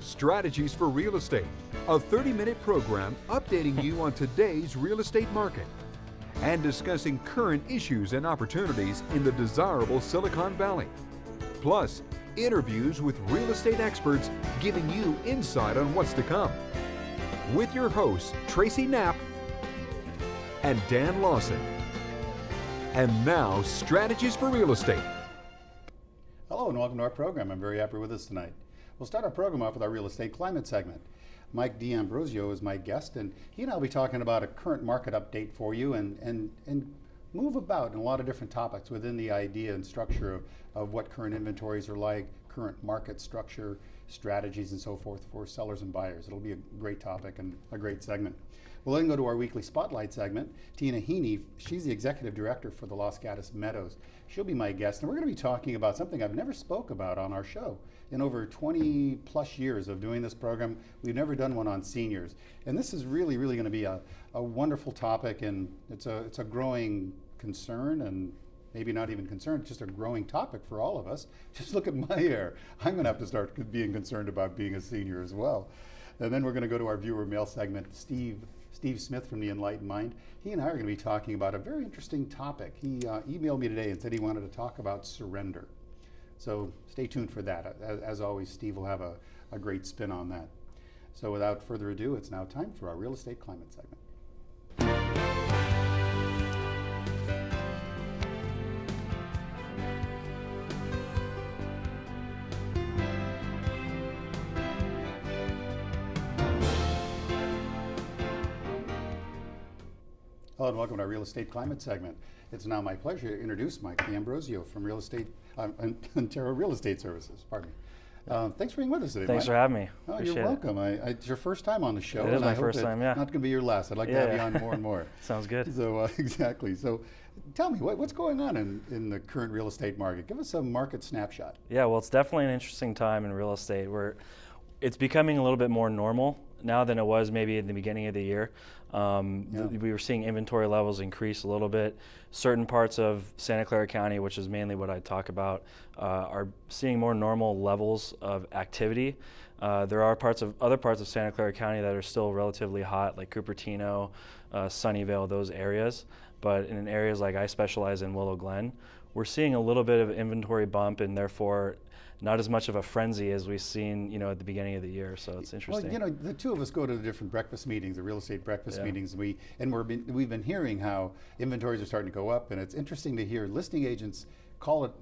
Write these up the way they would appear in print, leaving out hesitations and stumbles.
Strategies for Real Estate, a 30-minute program updating you on today's real estate market and discussing current issues and opportunities in the desirable Silicon Valley. Plus, interviews with real estate experts giving you insight on what's to come. With your hosts, Tracy Knapp and Dan Lawson. And now, Strategies for Real Estate. Hello and welcome to our program. I'm very happy with us tonight. We'll start our program off with our real estate climate segment. Mike Ambrosio is my guest, and he and I will be talking about a current market update for you and move about in a lot of different topics within the idea and structure of what current inventories are like, current market structure, strategies, and so forth for sellers and buyers. It'll be a great topic and a great segment. We'll then go to our weekly spotlight segment. Tina Heaney, she's the executive director for the Los Gatos Meadows. She'll be my guest, and we're going to be talking about something I've never spoke about on our show. In over 20 plus years of doing this program, we've never done one on seniors. And this is really going to be a wonderful topic, and it's a growing concern, and maybe not even concern, just a growing topic for all of us. Just look at my hair. I'm going to have to start being concerned about being a senior as well. And then we're going to go to our viewer mail segment. Steve Smith from The Enlightened Mind. He and I are going to be talking about a very interesting topic. He emailed me today and said he wanted to talk about surrender. So stay tuned for that. As always, Steve will have a great spin on that. So without further ado, it's now time for our real estate climate segment. Hello and welcome to our real estate climate segment. It's now my pleasure to introduce Mike Ambrosio from Ontario Real Estate Services. Pardon me. Thanks for being with us today, Thanks Mike. for having me. Oh, Appreciate you're welcome. It's your first time on the show. It is and my I hope first time, yeah. Not going to be your last. I'd like to have you on more and more. Sounds good. So exactly. So tell me, what's going on in the current real estate market? Give us a market snapshot. Yeah, well, it's definitely an interesting time in real estate where it's becoming a little bit more normal now than it was maybe in the beginning of the year. We were seeing inventory levels increase a little bit. Certain parts of Santa Clara County, which is mainly what I talk about, are seeing more normal levels of activity. There are other parts of Santa Clara County that are still relatively hot, like Cupertino, Sunnyvale, those areas. But in areas like I specialize in Willow Glen, we're seeing a little bit of inventory bump, and therefore not as much of a frenzy as we've seen, at the beginning of the year. So it's interesting. Well, the two of us go to the different breakfast meetings, the real estate breakfast meetings, and we've been hearing how inventories are starting to go up, and it's interesting to hear listing agents call it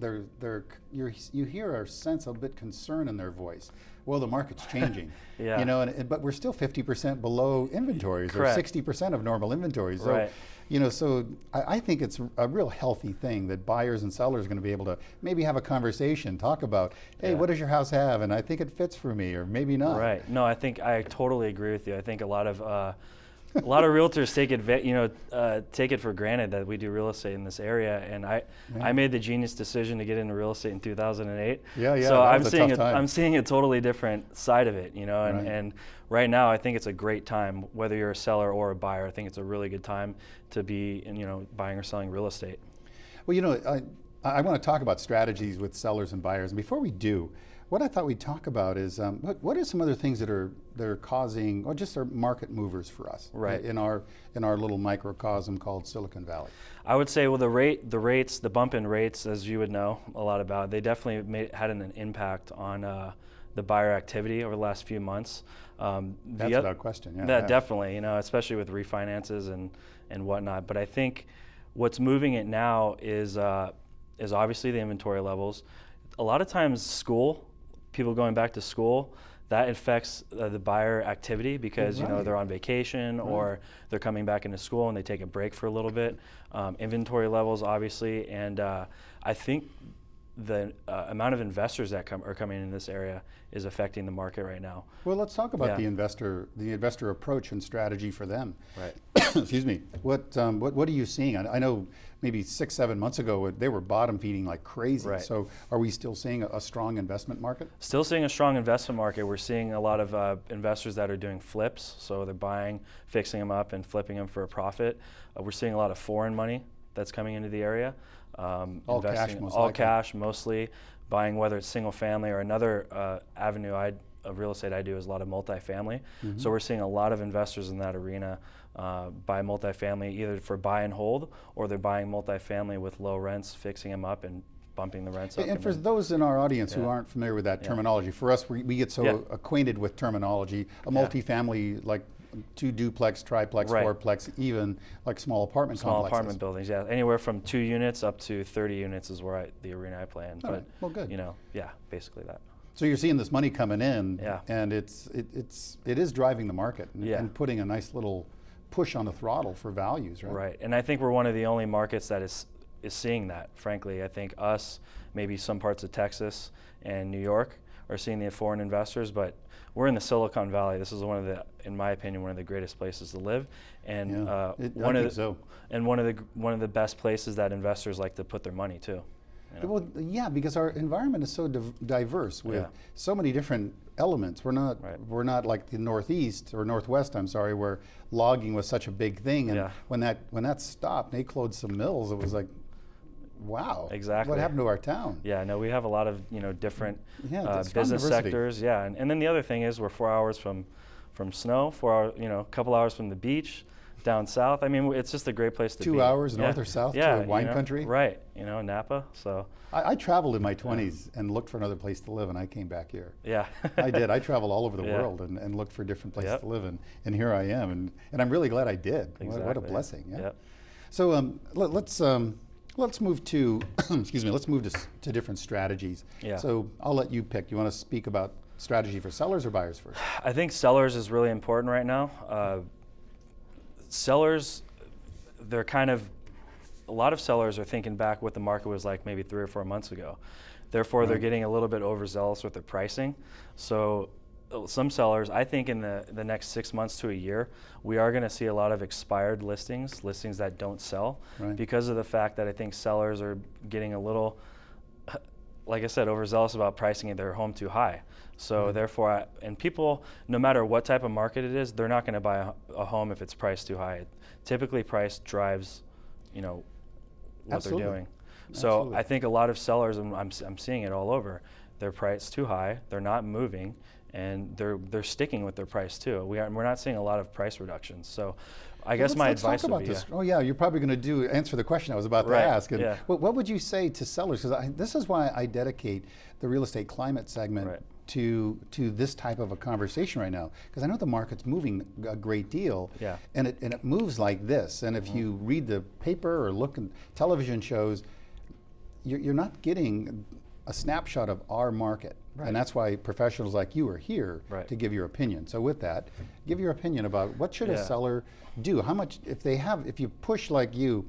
you hear a sense of a bit concern in their voice. Well, the market's changing, but we're still 50% below inventories. Correct. Or 60% of normal inventories. So, right. So I think it's a real healthy thing that buyers and sellers are going to be able to maybe have a conversation, talk about, hey, what does your house have? And I think it fits for me, or maybe not. Right. No, I think I totally agree with you. I think a lot of realtors take it for granted that we do real estate in this area, and I made the genius decision to get into real estate in 2008. Yeah. So I'm I'm seeing a totally different side of it, Right. and right now I think it's a great time, whether you're a seller or a buyer. I think it's a really good time to be buying or selling real estate. Well, I want to talk about strategies with sellers and buyers, and before we do, what I thought we'd talk about is what are some other things that are causing, or just are market movers for us, right, in our little microcosm called Silicon Valley? I would say, well, the bump in rates, as you would know a lot about, they definitely had an impact on the buyer activity over the last few months. That's without question. Yeah. Definitely, especially with refinances and whatnot. But I think what's moving it now is obviously the inventory levels. A lot of times people going back to school, that affects the buyer activity because they're on vacation or they're coming back into school and they take a break for a little bit. Inventory levels, obviously, and I think the amount of investors that are coming in this area is affecting the market right now. Well, let's talk about the investor approach and strategy for them. Right. Excuse me. What are you seeing? I know maybe 6-7 months ago they were bottom feeding like crazy. Right. So are we still seeing a strong investment market? Still seeing a strong investment market. We're seeing a lot of investors that are doing flips. So they're buying, fixing them up, and flipping them for a profit. We're seeing a lot of foreign money that's coming into the area. All cash, most all likely. cash mostly, buying whether it's single family or another avenue of real estate I do is a lot of multifamily. So we're seeing a lot of investors in that arena buy multifamily either for buy and hold, or they're buying multifamily with low rents, fixing them up and bumping the rents up. And for those in our audience who Yeah. aren't familiar with that terminology, for us, we get so Yeah. acquainted with terminology. A multifamily, like 2 duplex, triplex, Right. 4plex, even like small apartment Small complexes. apartment buildings, yeah. Anywhere from 2 units up to 30 units is where the arena I play in. All But, right. Well, good. you know, yeah, basically that. So you're seeing this money coming in, Yeah. and it is driving the market and, Yeah. and putting a nice little push on the throttle for values, right? Right, and I think we're one of the only markets that is seeing that, frankly. I think us, maybe some parts of Texas and New York are seeing the foreign investors, but we're in the Silicon Valley. This is one of the, in my opinion, one of the greatest places to live, and Yeah, one I of think so. and one of the best places that investors like to put their money too. You know? Well, yeah, because our environment is so diverse with Yeah. so many different elements. We're not Right. we're not like the Northeast or Northwest. I'm sorry, where logging was such a big thing, and Yeah. when that stopped, and they closed some mills. It was like, wow, Exactly. what happened to our town? Yeah, no, we have a lot of different Yeah, that's strong business diversity. sectors. Yeah, and then the other thing is we're 4 hours from snow, 4 hours, a couple hours from the beach, down south. I mean, it's just a great place to be. 2 hours north or south to yeah, a wine country? Right, Napa. So I traveled in my 20s and looked for another place to live, and I came back here. yeah, I did. I traveled all over the Yeah. world and looked for different places Yep. to live in, and here I am, and I'm really glad I did. Exactly. What a blessing! Yeah. Yep. So let's move to excuse me. Let's move to different strategies. Yeah. So I'll let you pick. You want to speak about strategy for sellers or buyers first? I think sellers is really important right now. Sellers, they're a lot of sellers are thinking back what the market was like maybe 3 or 4 months ago. Therefore, they're Right. getting a little bit overzealous with their pricing. So some sellers, I think in the next 6 months to a year, we are going to see a lot of expired listings that don't sell, Right. because of the fact that I think sellers are getting a little, like I said, overzealous about pricing their home too high. So therefore, and people, no matter what type of market it is, they're not going to buy a home if it's priced too high. Typically, price drives, what Absolutely. they're doing. So Absolutely. I think a lot of sellers, and I'm seeing it all over, they're priced too high, they're not moving, and they're sticking with their price too. We're not seeing a lot of price reductions. So I guess my let's advice talk about would be, this. Oh yeah, you're probably going to answer the question I was about to Right, ask. And yeah. what would you say to sellers? Because this is why I dedicate the real estate climate segment Right. to this type of a conversation right now. Because I know the market's moving a great deal, Yeah. and it moves like this. And if you read the paper or look at television shows, you're not getting a snapshot of our market. Right. And that's why professionals like you are here Right. to give your opinion. So with that, give your opinion about what should a Yeah. seller do? How much, if you push like you,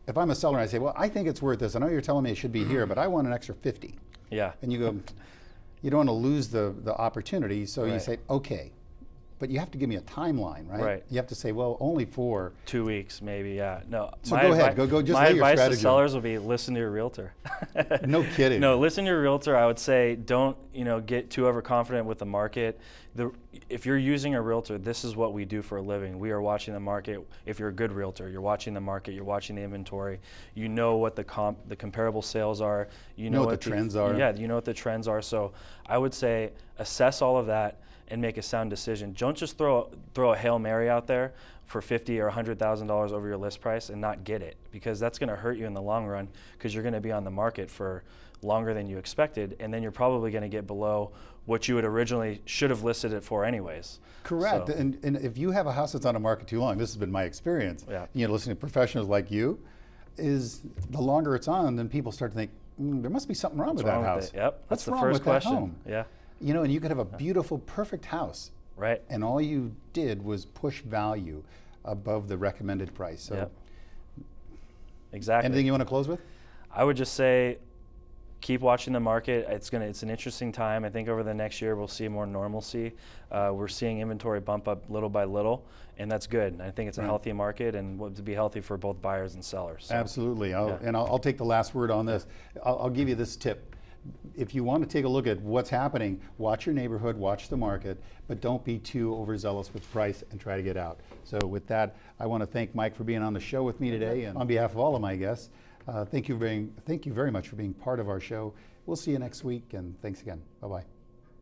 if I'm a seller and I say, well, I think it's worth this. I know you're telling me it should be here, but I want an extra 50. yeah, And you go, you don't want to lose the opportunity. So you Right. say, okay, but you have to give me a timeline, right? Right. You have to say, well, only for 2 weeks maybe, yeah. No. So go ahead, go just my lay your advice strategy. to sellers would be listen to your realtor. No kidding. No, listen to your realtor. I would say don't, get too overconfident with the market. If you're using a realtor, this is what we do for a living. We are watching the market. If you're a good realtor, you're watching the market, you're watching the inventory. You know what the comparable sales are. You know what the trends are. Yeah, you know what the trends are. So I would say assess all of that and make a sound decision. Don't just throw a Hail Mary out there for $50,000 or $100,000 over your list price and not get it, because that's going to hurt you in the long run, because you're going to be on the market for longer than you expected, and then you're probably going to get below what you would originally should have listed it for anyways. Correct. So, And if you have a house that's on the market too long, this has been my experience. Yeah. Listening to professionals like you, is the longer it's on, then people start to think, there must be something wrong with that wrong with house. it. Yep, What's that's the wrong first with question. that home? Yeah, And you could have a beautiful, perfect house, right. and all you did was push value above the recommended price. So, Yep. Exactly. anything you want to close with? I would just say keep watching the market. It's an interesting time. I think over the next year we'll see more normalcy. We're seeing inventory bump up little by little, and that's good. I think it's a healthy market, and to be healthy for both buyers and sellers. So, Absolutely. I'll take the last word on this. I'll give you this tip. If you want to take a look at what's happening, watch your neighborhood, watch the market, but don't be too overzealous with price and try to get out. So with that, I want to thank Mike for being on the show with me today, and on behalf of all of my guests, thank you very much for being part of our show. We'll see you next week, and thanks again. Bye-bye.